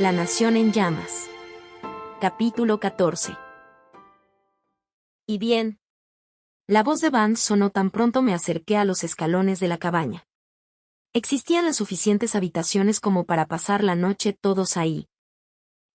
La nación en llamas. Capítulo 14. Y bien. La voz de Vance sonó tan pronto me acerqué a los escalones de la cabaña. Existían las suficientes habitaciones como para pasar la noche todos ahí.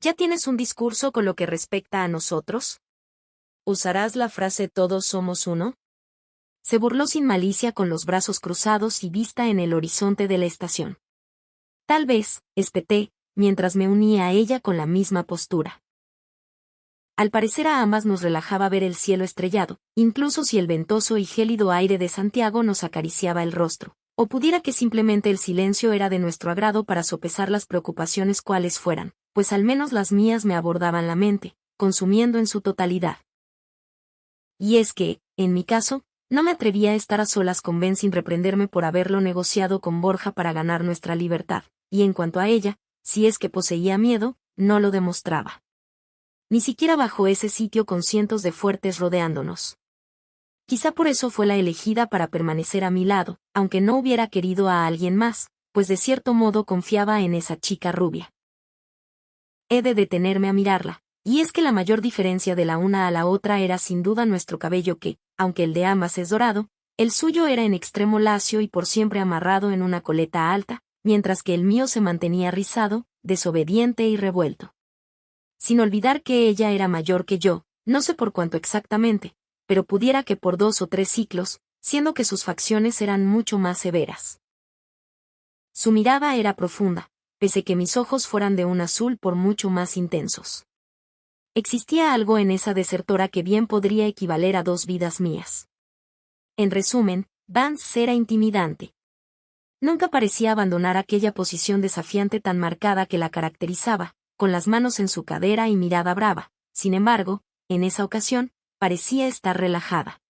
¿Ya tienes un discurso con lo que respecta a nosotros? ¿Usarás la frase todos somos uno? Se burló sin malicia con los brazos cruzados y vista en el horizonte de la estación. Tal vez, espeté, mientras me unía a ella con la misma postura. Al parecer a ambas nos relajaba ver el cielo estrellado, incluso si el ventoso y gélido aire de Santiago nos acariciaba el rostro, o pudiera que simplemente el silencio era de nuestro agrado para sopesar las preocupaciones cuales fueran, pues al menos las mías me abordaban la mente, consumiendo en su totalidad. Y es que, en mi caso, no me atrevía a estar a solas con Ben sin reprenderme por haberlo negociado con Borja para ganar nuestra libertad, y en cuanto a ella, si es que poseía miedo, no lo demostraba. Ni siquiera bajo ese sitio con cientos de fuertes rodeándonos. Quizá por eso fue la elegida para permanecer a mi lado, aunque no hubiera querido a alguien más, pues de cierto modo confiaba en esa chica rubia. He de detenerme a mirarla, y es que la mayor diferencia de la una a la otra era sin duda nuestro cabello que, aunque el de ambas es dorado, el suyo era en extremo lacio y por siempre amarrado en una coleta alta, mientras que el mío se mantenía rizado, desobediente y revuelto. Sin olvidar que ella era mayor que yo, no sé por cuánto exactamente, pero pudiera que por 2 o 3 ciclos, siendo que sus facciones eran mucho más severas. Su mirada era profunda, pese que mis ojos fueran de un azul por mucho más intensos. Existía algo en esa desertora que bien podría equivaler a 2 vidas mías. En resumen, Vance era intimidante. Nunca parecía abandonar aquella posición desafiante tan marcada que la caracterizaba, con las manos en su cadera y mirada brava. Sin embargo, en esa ocasión, parecía estar relajada.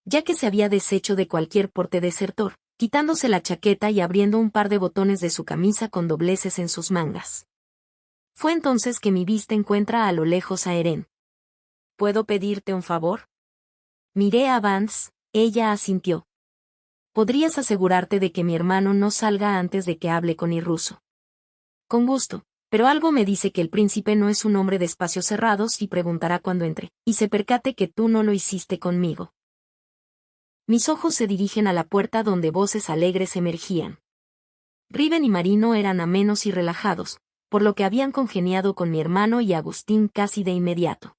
Ya que se había deshecho de cualquier porte desertor, quitándose la chaqueta y abriendo un par de botones de su camisa con dobleces en sus mangas. Fue entonces que mi vista encuentra a lo lejos a Eren. ¿Puedo pedirte un favor? Miré a Vance, ella asintió. ¿Podrías asegurarte de que mi hermano no salga antes de que hable con Irruso? Con gusto, pero algo me dice que el príncipe no es un hombre de espacios cerrados y preguntará cuando entre, y se percate que tú no lo hiciste conmigo. Mis ojos se dirigen a la puerta donde voces alegres emergían. Riven y Marino eran amenos y relajados, por lo que habían congeniado con mi hermano y Agustín casi de inmediato.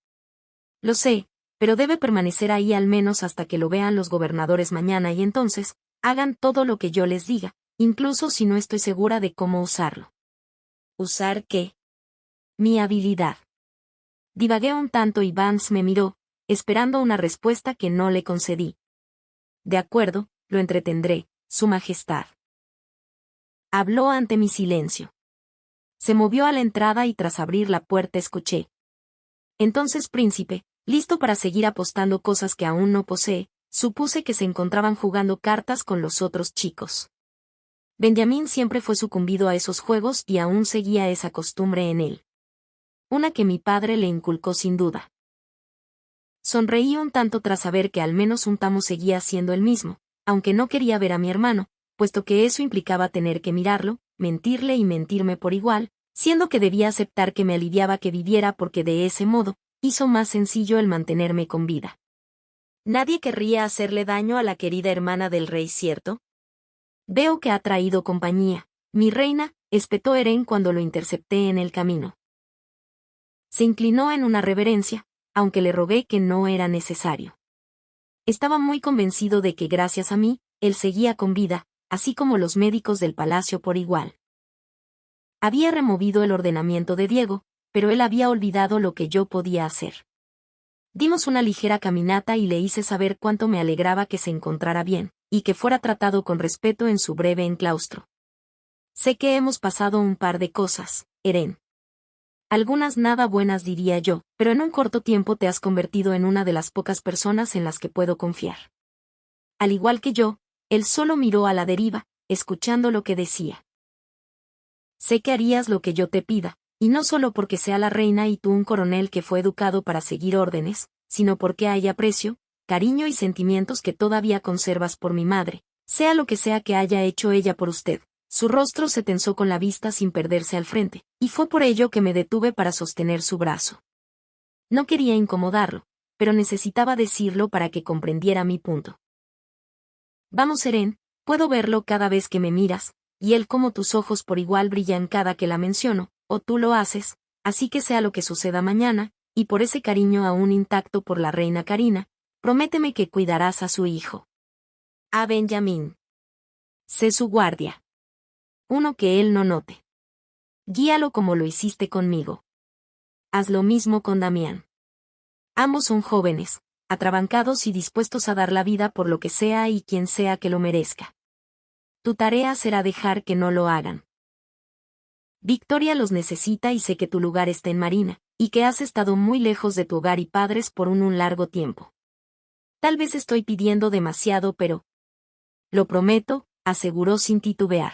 Lo sé, pero debe permanecer ahí al menos hasta que lo vean los gobernadores mañana y entonces, hagan todo lo que yo les diga, incluso si no estoy segura de cómo usarlo. ¿Usar qué? Mi habilidad. Divagué un tanto y Vance me miró, esperando una respuesta que no le concedí. De acuerdo, lo entretendré, Su Majestad. Habló ante mi silencio. Se movió a la entrada y tras abrir la puerta escuché. Entonces, príncipe, listo para seguir apostando cosas que aún no posee, supuse que se encontraban jugando cartas con los otros chicos. Benjamín siempre fue sucumbido a esos juegos y aún seguía esa costumbre en él. Una que mi padre le inculcó sin duda. Sonreí un tanto tras saber que al menos un tamo seguía siendo el mismo, aunque no quería ver a mi hermano, puesto que eso implicaba tener que mirarlo, mentirle y mentirme por igual, siendo que debía aceptar que me aliviaba que viviera porque de ese modo, hizo más sencillo el mantenerme con vida. Nadie querría hacerle daño a la querida hermana del rey, ¿cierto? Veo que ha traído compañía, mi reina, espetó Eren cuando lo intercepté en el camino. Se inclinó en una reverencia, aunque le rogué que no era necesario. Estaba muy convencido de que gracias a mí, él seguía con vida, así como los médicos del palacio por igual. Había removido el ordenamiento de Diego, pero él había olvidado lo que yo podía hacer. Dimos una ligera caminata y le hice saber cuánto me alegraba que se encontrara bien, y que fuera tratado con respeto en su breve enclaustro. Sé que hemos pasado un par de cosas, Eren. Algunas nada buenas diría yo, pero en un corto tiempo te has convertido en una de las pocas personas en las que puedo confiar. Al igual que yo, él solo miró a la deriva, escuchando lo que decía. Sé que harías lo que yo te pida, y no solo porque sea la reina y tú un coronel que fue educado para seguir órdenes, sino porque hay aprecio, cariño y sentimientos que todavía conservas por mi madre, sea lo que sea que haya hecho ella por usted, Su rostro se tensó con la vista sin perderse al frente, y fue por ello que me detuve para sostener su brazo. No quería incomodarlo, pero necesitaba decirlo para que comprendiera mi punto. Vamos, Eren, puedo verlo cada vez que me miras, y él como tus ojos por igual brillan cada que la menciono, o tú lo haces, así que sea lo que suceda mañana, y por ese cariño aún intacto por la reina Karina, prométeme que cuidarás a su hijo. A Benjamín. Sé su guardia. Uno que él no note. Guíalo como lo hiciste conmigo. Haz lo mismo con Damián. Ambos son jóvenes, atrabancados y dispuestos a dar la vida por lo que sea y quien sea que lo merezca. Tu tarea será dejar que no lo hagan. Victoria los necesita y sé que tu lugar está en Marina, y que has estado muy lejos de tu hogar y padres por un largo tiempo. Tal vez estoy pidiendo demasiado, pero... Lo prometo, aseguró sin titubear.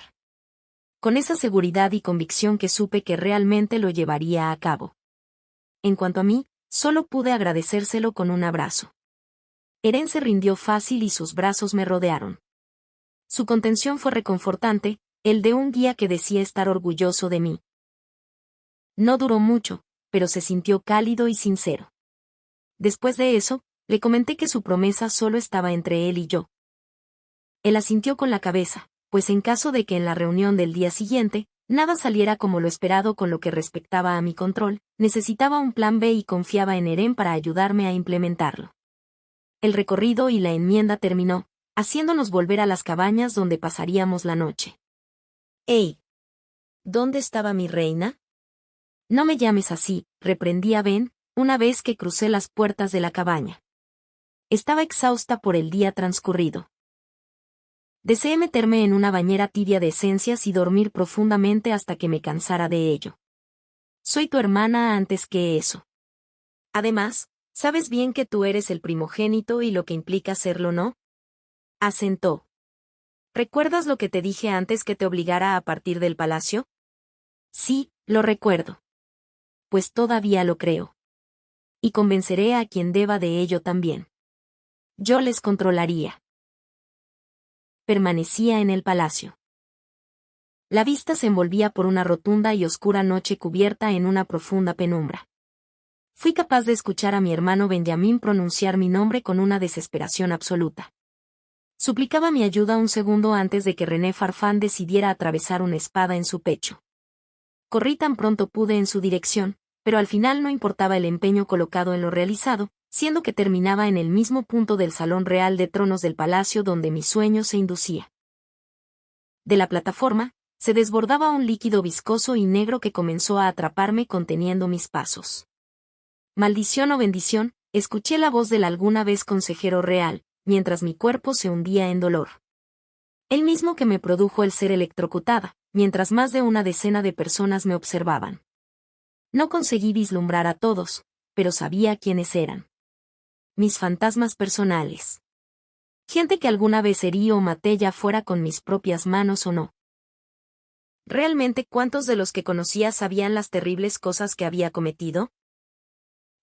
Con esa seguridad y convicción que supe que realmente lo llevaría a cabo. En cuanto a mí, solo pude agradecérselo con un abrazo. Eren se rindió fácil y sus brazos me rodearon. Su contención fue reconfortante, el de un guía que decía estar orgulloso de mí. No duró mucho, pero se sintió cálido y sincero. Después de eso, le comenté que su promesa solo estaba entre él y yo. Él asintió con la cabeza, pues en caso de que en la reunión del día siguiente, nada saliera como lo esperado con lo que respectaba a mi control, necesitaba un plan B y confiaba en Eren para ayudarme a implementarlo. El recorrido y la enmienda terminó, haciéndonos volver a las cabañas donde pasaríamos la noche. ¡Ey! ¿Dónde estaba mi reina? No me llames así, reprendí a Ben, una vez que crucé las puertas de la cabaña. Estaba exhausta por el día transcurrido. Deseé meterme en una bañera tibia de esencias y dormir profundamente hasta que me cansara de ello. Soy tu hermana antes que eso. Además, sabes bien que tú eres el primogénito y lo que implica serlo, ¿no? Asentó. ¿Recuerdas lo que te dije antes que te obligara a partir del palacio? Sí, lo recuerdo. Pues todavía lo creo. Y convenceré a quien deba de ello también. Yo les controlaría. Permanecía en el palacio. La vista se envolvía por una rotunda y oscura noche cubierta en una profunda penumbra. Fui capaz de escuchar a mi hermano Benjamín pronunciar mi nombre con una desesperación absoluta. Suplicaba mi ayuda un segundo antes de que René Farfán decidiera atravesar una espada en su pecho. Corrí tan pronto pude en su dirección, pero al final no importaba el empeño colocado en lo realizado, siendo que terminaba en el mismo punto del salón real de tronos del palacio donde mi sueño se inducía. De la plataforma, se desbordaba un líquido viscoso y negro que comenzó a atraparme conteniendo mis pasos. Maldición o bendición, escuché la voz del alguna vez consejero real, mientras mi cuerpo se hundía en dolor. El mismo que me produjo el ser electrocutada, mientras más de una decena de personas me observaban. No conseguí vislumbrar a todos, pero sabía quiénes eran. Mis fantasmas personales. Gente que alguna vez herí o maté ya fuera con mis propias manos o no. ¿Realmente cuántos de los que conocía sabían las terribles cosas que había cometido?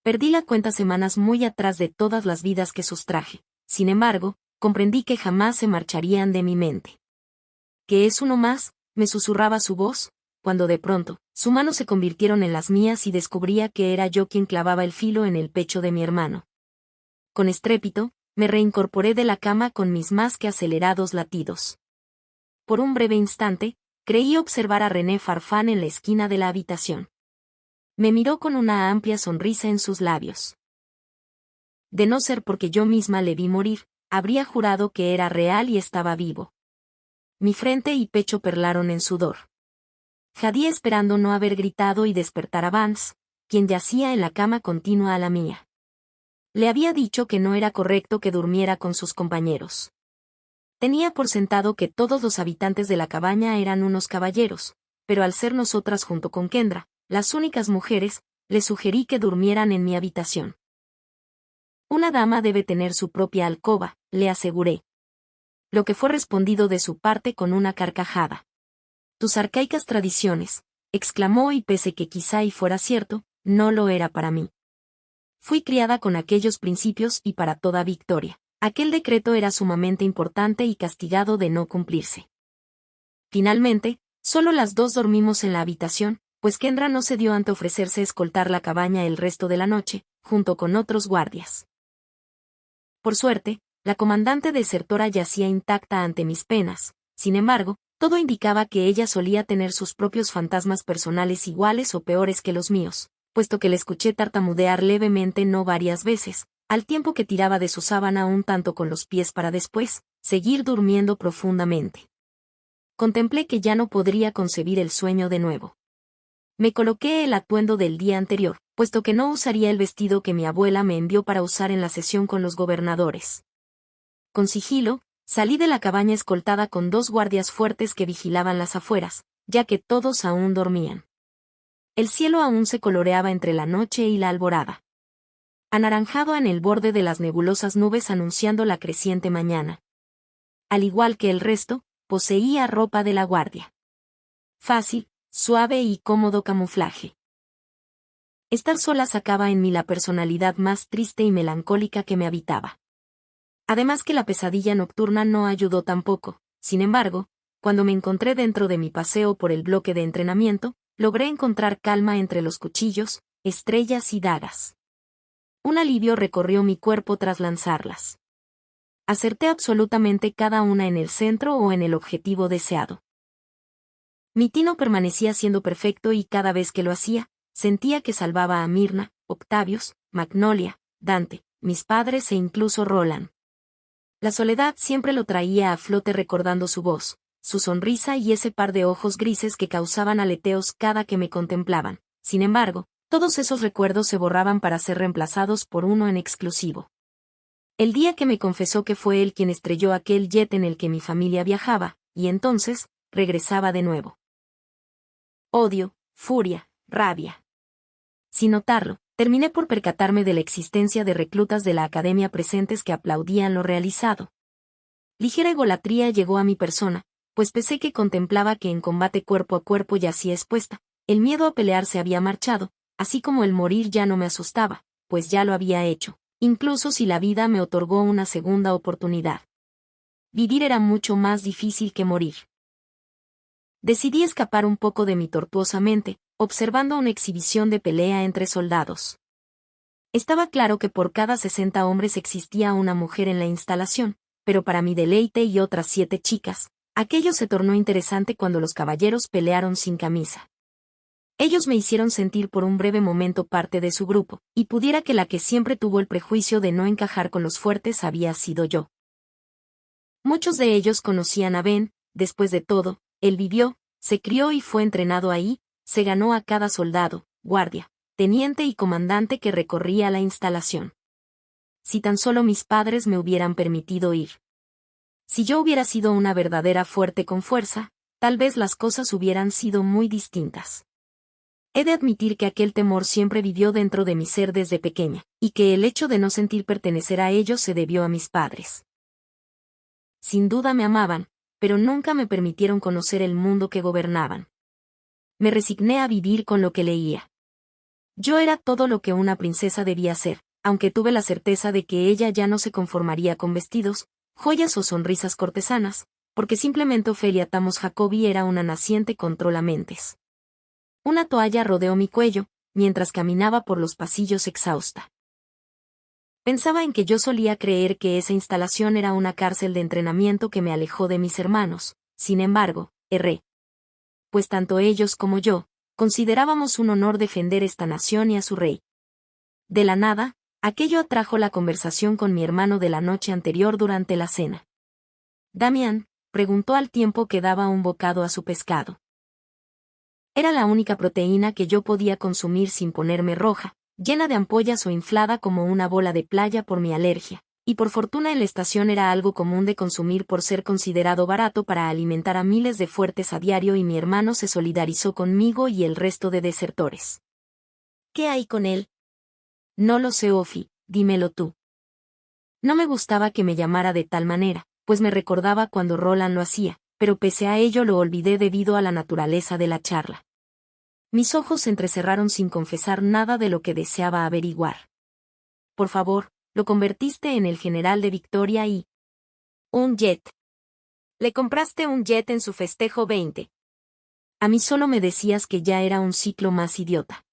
Perdí la cuenta semanas muy atrás de todas las vidas que sustraje. Sin embargo, comprendí que jamás se marcharían de mi mente. ¿Qué es uno más?, me susurraba su voz, cuando de pronto, sus manos se convirtieron en las mías y descubría que era yo quien clavaba el filo en el pecho de mi hermano. Con estrépito, me reincorporé de la cama con mis más que acelerados latidos. Por un breve instante, creí observar a René Farfán en la esquina de la habitación. Me miró con una amplia sonrisa en sus labios. De no ser porque yo misma le vi morir, habría jurado que era real y estaba vivo. Mi frente y pecho perlaron en sudor. Jadí esperando no haber gritado y despertar a Vance, quien yacía en la cama contigua a la mía. Le había dicho que no era correcto que durmiera con sus compañeros. Tenía por sentado que todos los habitantes de la cabaña eran unos caballeros, pero al ser nosotras junto con Kendra, las únicas mujeres, le sugerí que durmieran en mi habitación. Una dama debe tener su propia alcoba, le aseguré. Lo que fue respondido de su parte con una carcajada. Tus arcaicas tradiciones, exclamó, y pese que quizá y fuera cierto, no lo era para mí. Fui criada con aquellos principios y para toda Victoria, aquel decreto era sumamente importante y castigado de no cumplirse. Finalmente, solo las dos dormimos en la habitación, pues Kendra no se dio ante ofrecerse escoltar la cabaña el resto de la noche, junto con otros guardias. Por suerte, la comandante desertora yacía intacta ante mis penas. Sin embargo, todo indicaba que ella solía tener sus propios fantasmas personales iguales o peores que los míos, puesto que le escuché tartamudear levemente no varias veces, al tiempo que tiraba de su sábana un tanto con los pies para después seguir durmiendo profundamente. Contemplé que ya no podría concebir el sueño de nuevo. Me coloqué el atuendo del día anterior, puesto que no usaría el vestido que mi abuela me envió para usar en la sesión con los gobernadores. Con sigilo, salí de la cabaña escoltada con dos guardias fuertes que vigilaban las afueras, ya que todos aún dormían. El cielo aún se coloreaba entre la noche y la alborada. Anaranjado en el borde de las nebulosas nubes anunciando la creciente mañana. Al igual que el resto, poseía ropa de la guardia. Fácil, suave y cómodo camuflaje. Estar sola sacaba en mí la personalidad más triste y melancólica que me habitaba. Además que la pesadilla nocturna no ayudó tampoco. Sin embargo, cuando me encontré dentro de mi paseo por el bloque de entrenamiento, logré encontrar calma entre los cuchillos, estrellas y dagas. Un alivio recorrió mi cuerpo tras lanzarlas. Acerté absolutamente cada una en el centro o en el objetivo deseado. Mi tino permanecía siendo perfecto y cada vez que lo hacía, sentía que salvaba a Mirna, Octavius, Magnolia, Dante, mis padres e incluso Roland. La soledad siempre lo traía a flote recordando su voz, su sonrisa y ese par de ojos grises que causaban aleteos cada que me contemplaban. Sin embargo, todos esos recuerdos se borraban para ser reemplazados por uno en exclusivo. El día que me confesó que fue él quien estrelló aquel jet en el que mi familia viajaba, y entonces, regresaba de nuevo. Odio, furia, rabia. Sin notarlo, terminé por percatarme de la existencia de reclutas de la academia presentes que aplaudían lo realizado. Ligera egolatría llegó a mi persona, pues pensé que contemplaba que en combate cuerpo a cuerpo yacía expuesta, el miedo a pelear se había marchado, así como el morir ya no me asustaba, pues ya lo había hecho, incluso si la vida me otorgó una segunda oportunidad. Vivir era mucho más difícil que morir. Decidí escapar un poco de mi tortuosa mente, observando una exhibición de pelea entre soldados. Estaba claro que por cada 60 hombres existía una mujer en la instalación, pero para mi deleite y otras 7 chicas, aquello se tornó interesante cuando los caballeros pelearon sin camisa. Ellos me hicieron sentir por un breve momento parte de su grupo, y pudiera que la que siempre tuvo el prejuicio de no encajar con los fuertes había sido yo. Muchos de ellos conocían a Ben, después de todo, él vivió, se crió y fue entrenado ahí, se ganó a cada soldado, guardia, teniente y comandante que recorría la instalación. Si tan solo mis padres me hubieran permitido ir. Si yo hubiera sido una verdadera fuerte con fuerza, tal vez las cosas hubieran sido muy distintas. He de admitir que aquel temor siempre vivió dentro de mi ser desde pequeña, y que el hecho de no sentir pertenecer a ellos se debió a mis padres. Sin duda me amaban, pero nunca me permitieron conocer el mundo que gobernaban. Me resigné a vivir con lo que leía. Yo era todo lo que una princesa debía ser, aunque tuve la certeza de que ella ya no se conformaría con vestidos, joyas o sonrisas cortesanas, porque simplemente Ofelia Tamos Jacobi era una naciente controlamentes. Una toalla rodeó mi cuello, mientras caminaba por los pasillos exhausta. Pensaba en que yo solía creer que esa instalación era una cárcel de entrenamiento que me alejó de mis hermanos, sin embargo, erré. Pues tanto ellos como yo, considerábamos un honor defender esta nación y a su rey. De la nada, aquello atrajo la conversación con mi hermano de la noche anterior durante la cena. Damián, preguntó al tiempo que daba un bocado a su pescado. Era la única proteína que yo podía consumir sin ponerme roja, llena de ampollas o inflada como una bola de playa por mi alergia, y por fortuna en la estación era algo común de consumir por ser considerado barato para alimentar a miles de fuertes a diario y mi hermano se solidarizó conmigo y el resto de desertores. ¿Qué hay con él? No lo sé, Ofi, dímelo tú. No me gustaba que me llamara de tal manera, pues me recordaba cuando Roland lo hacía, pero pese a ello lo olvidé debido a la naturaleza de la charla. Mis ojos se entrecerraron sin confesar nada de lo que deseaba averiguar. Por favor, lo convertiste en el general de Victoria y... un jet. Le compraste un jet en su festejo 20. A mí solo me decías que ya era un ciclo más idiota.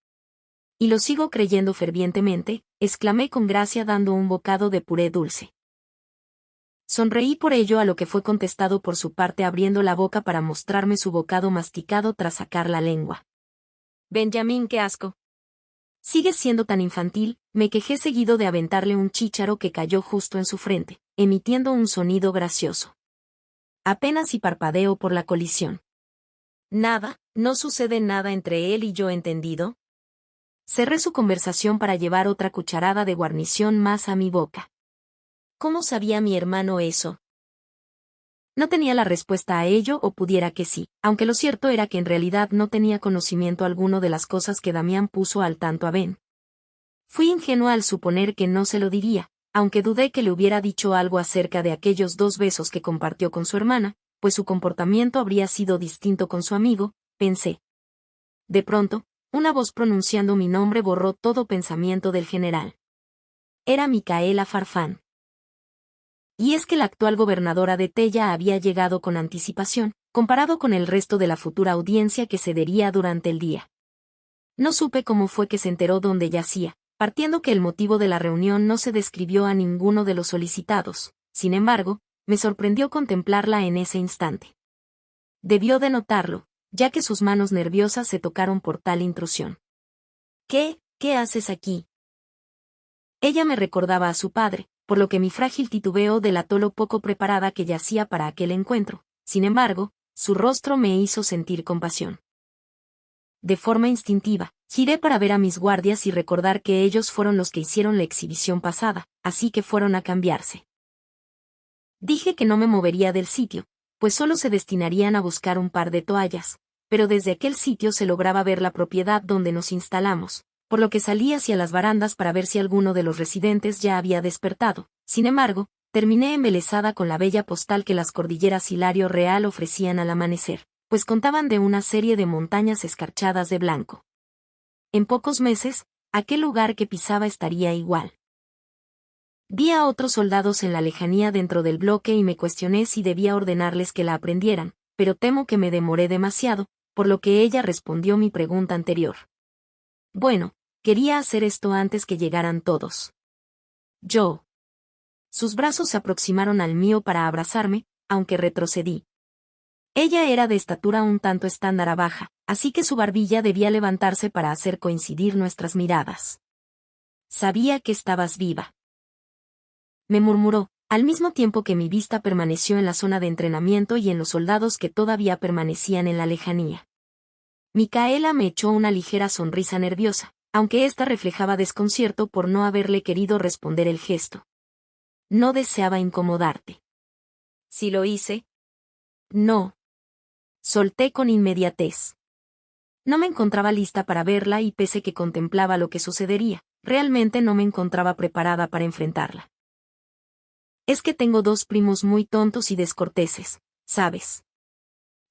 Y lo sigo creyendo fervientemente, exclamé con gracia dando un bocado de puré dulce. Sonreí por ello a lo que fue contestado por su parte abriendo la boca para mostrarme su bocado masticado tras sacar la lengua. Benjamín, qué asco. Sigues siendo tan infantil, me quejé seguido de aventarle un chícharo que cayó justo en su frente, emitiendo un sonido gracioso. Apenas si parpadeo por la colisión. Nada, no sucede nada entre él y yo, ¿entendido? Cerré su conversación para llevar otra cucharada de guarnición más a mi boca. ¿Cómo sabía mi hermano eso? No tenía la respuesta a ello o pudiera que sí, aunque lo cierto era que en realidad no tenía conocimiento alguno de las cosas que Damián puso al tanto a Ben. Fui ingenua al suponer que no se lo diría, aunque dudé que le hubiera dicho algo acerca de aquellos 2 besos que compartió con su hermana, pues su comportamiento habría sido distinto con su amigo, pensé. De pronto, una voz pronunciando mi nombre borró todo pensamiento del general. Era Micaela Farfán. Y es que la actual gobernadora de Tella había llegado con anticipación, comparado con el resto de la futura audiencia que se daría durante el día. No supe cómo fue que se enteró dónde yacía, partiendo que el motivo de la reunión no se describió a ninguno de los solicitados. Sin embargo, me sorprendió contemplarla en ese instante. Debió de notarlo, ya que sus manos nerviosas se tocaron por tal intrusión. ¿Qué haces aquí? Ella me recordaba a su padre, por lo que mi frágil titubeo delató lo poco preparada que yacía para aquel encuentro. Sin embargo, su rostro me hizo sentir compasión. De forma instintiva, giré para ver a mis guardias y recordar que ellos fueron los que hicieron la exhibición pasada, así que fueron a cambiarse. Dije que no me movería del sitio, pues solo se destinarían a buscar un par de toallas, pero desde aquel sitio se lograba ver la propiedad donde nos instalamos, por lo que salí hacia las barandas para ver si alguno de los residentes ya había despertado. Sin embargo, terminé embelesada con la bella postal que las cordilleras Hilario Real ofrecían al amanecer, pues contaban de una serie de montañas escarchadas de blanco. En pocos meses, aquel lugar que pisaba estaría igual. Vi a otros soldados en la lejanía dentro del bloque y me cuestioné si debía ordenarles que la aprendieran, pero temo que me demoré demasiado, por lo que ella respondió mi pregunta anterior. Bueno, quería hacer esto antes que llegaran todos. Yo. Sus brazos se aproximaron al mío para abrazarme, aunque retrocedí. Ella era de estatura un tanto estándar baja, así que su barbilla debía levantarse para hacer coincidir nuestras miradas. Sabía que estabas viva. Me murmuró, al mismo tiempo que mi vista permaneció en la zona de entrenamiento y en los soldados que todavía permanecían en la lejanía. Micaela me echó una ligera sonrisa nerviosa, aunque ésta reflejaba desconcierto por no haberle querido responder el gesto. No deseaba incomodarte. ¿Sí lo hice? No. Solté con inmediatez. No me encontraba lista para verla y pese que contemplaba lo que sucedería, realmente no me encontraba preparada para enfrentarla. Es que tengo 2 primos muy tontos y descorteses, ¿sabes?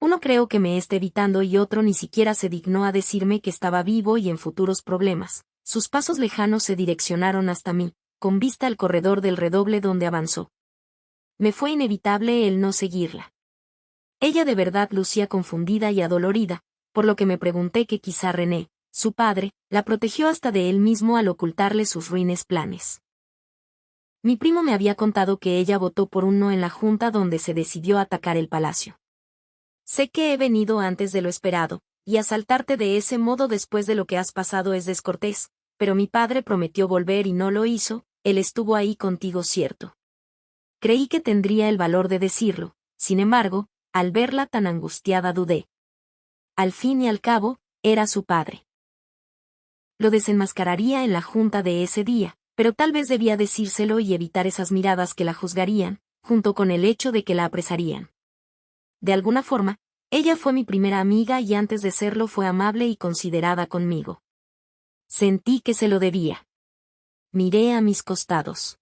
Uno creo que me está evitando y otro ni siquiera se dignó a decirme que estaba vivo y en futuros problemas. Sus pasos lejanos se direccionaron hasta mí, con vista al corredor del redoble donde avanzó. Me fue inevitable el no seguirla. Ella de verdad lucía confundida y adolorida, por lo que me pregunté que quizá René, su padre, la protegió hasta de él mismo al ocultarle sus ruines planes. Mi primo me había contado que ella votó por un no en la junta donde se decidió atacar el palacio. Sé que he venido antes de lo esperado, y asaltarte de ese modo después de lo que has pasado es descortés, pero mi padre prometió volver y no lo hizo, él estuvo ahí contigo, ¿cierto? Creí que tendría el valor de decirlo, sin embargo, al verla tan angustiada dudé. Al fin y al cabo, era su padre. Lo desenmascararía en la junta de ese día, pero tal vez debía decírselo y evitar esas miradas que la juzgarían, junto con el hecho de que la apresarían. De alguna forma, ella fue mi primera amiga y antes de serlo fue amable y considerada conmigo. Sentí que se lo debía. Miré a mis costados.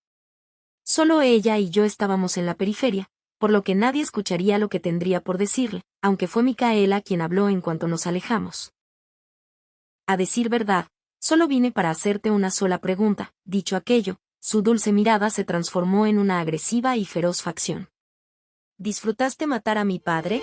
Solo ella y yo estábamos en la periferia, por lo que nadie escucharía lo que tendría por decirle, aunque fue Micaela quien habló en cuanto nos alejamos. A decir verdad, solo vine para hacerte una sola pregunta. Dicho aquello, su dulce mirada se transformó en una agresiva y feroz facción. ¿Disfrutaste matar a mi padre?